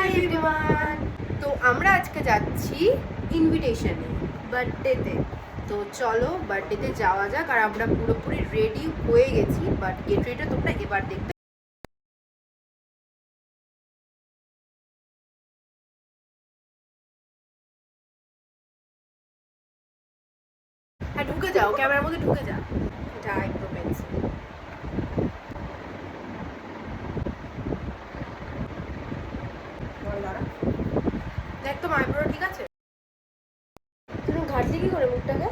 Hi everyone. তো আমরা আজকে যাচ্ছি ইনভিটেশনে, বার্থডেতে। তো চলো বার্থডেতে যাওয়া যাক। আর আমরা পুরোপুরি রেডি হয়ে গেছি, বাট গেট রেডিটা তোমরা এবার দেখবে। হ্যাঁ, ঢুকে যাও, ক্যামেরার মধ্যে ঢুকে যাও। এটা আইব্রো পেন্সিল। দেখ তো আইব্রো ঠিক আছে? তুমি ঘাটলি কি করে মুখটাকে?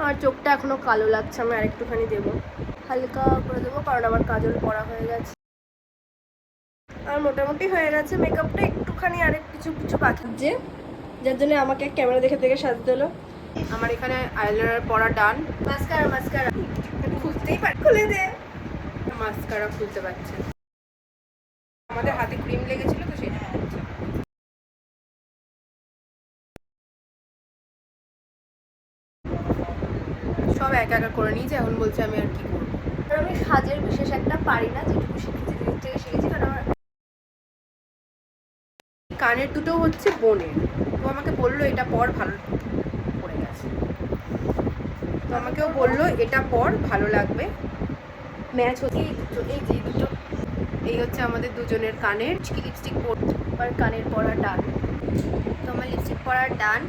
আর চোখটা এখনো কালো লাগছে, আমি আরেকটুখানি দেবো, হালকা করে দেবো, কারণ আমার কাজল পরা হয়ে গেছে আর মোটামুটি হয়ে গেছে। মেকআপটা একটুখানি আরেক কিছু কিছু বাকি যে, যার জন্য আমাকে ক্যামেরা দেখে দেখে সাজতে হলো। আমার এখানে আইলাইনার পরা ডান। মাস্কারা মাস্কারা খুলতেই পারে, খুলে দে। মাস্কারা খুলতে পারছে, আমাদের হাতে ক্রিম লেগেছিল তো সেটা হচ্ছে। সব একা একা করে নিয়েছি, এখন বলছে আমি আর কি করবো। আর আমি সাজের বিশেষ একটা পারি না, যেটুকু শিখেছি দিদির থেকে শিখেছি। কারণ আমার কানের দুটো হচ্ছে বোনের, তো আমাকে বললো এটা পর, ভালো পড়ে গেছে, তো আমাকেও বললো এটা পর ভালো লাগবে, ম্যাচ হচ্ছে। এই যে দুটো, এই হচ্ছে আমাদের দুজনের কানের। লিপস্টিক পরতে আর কানের পরা ডান। তো আমার লিপস্টিক পরার ডান।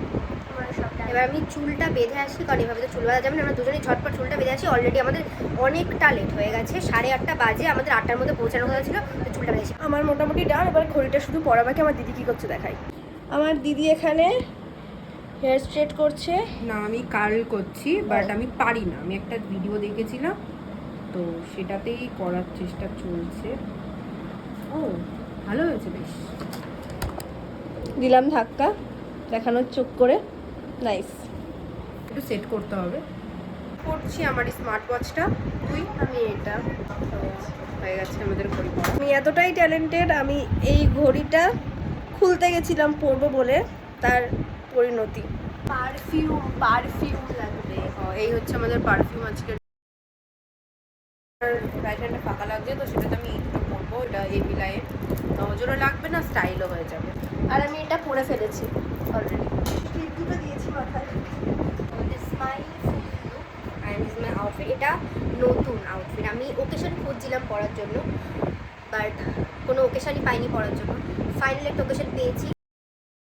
এবার আমি চুলটা বেঁধে আসি, কারণ এভাবে তো চুল বাঁধা যাবে না। আমরা দুজনেই ঝটপট চুলটা বেঁধে আসি। অলরেডি আমাদের অনেকটা লেট হয়ে গেছে, 8:30 বাজে, আমাদের 8টার মধ্যে পৌঁছানোর কথা ছিল, তো চুলটা বেঁধেছি। আমার মোটামুটি ডান। এবার ঘড়িটা শুধু পরা বাকি। আমার দিদি কি করছে দেখাই। আমার দিদি এখানে হেয়ার স্ট্রেট করছে। না, আমি কার্ল করছি, বাট আমি পারি না। আমি একটা ভিডিও দেখেছিলাম, তো সেটাতেই করার চেষ্টা চলছে। ও ভালো হয়েছে, বেশ। দিলাম ধাক্কা, দেখানোর চোখ করে। নাইস, একটু সেট করতে হবে। করছি আমার স্মার্ট ওয়াচটা। তুই? আমি এটা। হয়ে গেছে আমাদের ঘড়ি পরা। আমি এতটাই ট্যালেন্টেড, আমি এই ঘড়িটা খুলতে গেছিলাম পরবো বলে, তার পরিণতি। পারফিউম লাগবে। এই হচ্ছে আমাদের পারফিউম আজকে। রাইট হ্যান্ডে ফাঁকা লাগছে, তো সেটাতে আমি এইটা পরবো। এটা হেভি লাইট, নজরও লাগবে না, স্টাইলও হয়ে যাবে। আর আমি এটা পরে ফেলেছি অলরেডি, দুটো দিয়েছি মাথায়। Smile and is my outfit. এটা নতুন আউটফিট, আমি ওকেশন খুঁজছিলাম পরার জন্য, বাট কোনো ওকেশনই পাইনি পরার জন্য। ফাইনালি একটা ওকেশন পেয়েছি।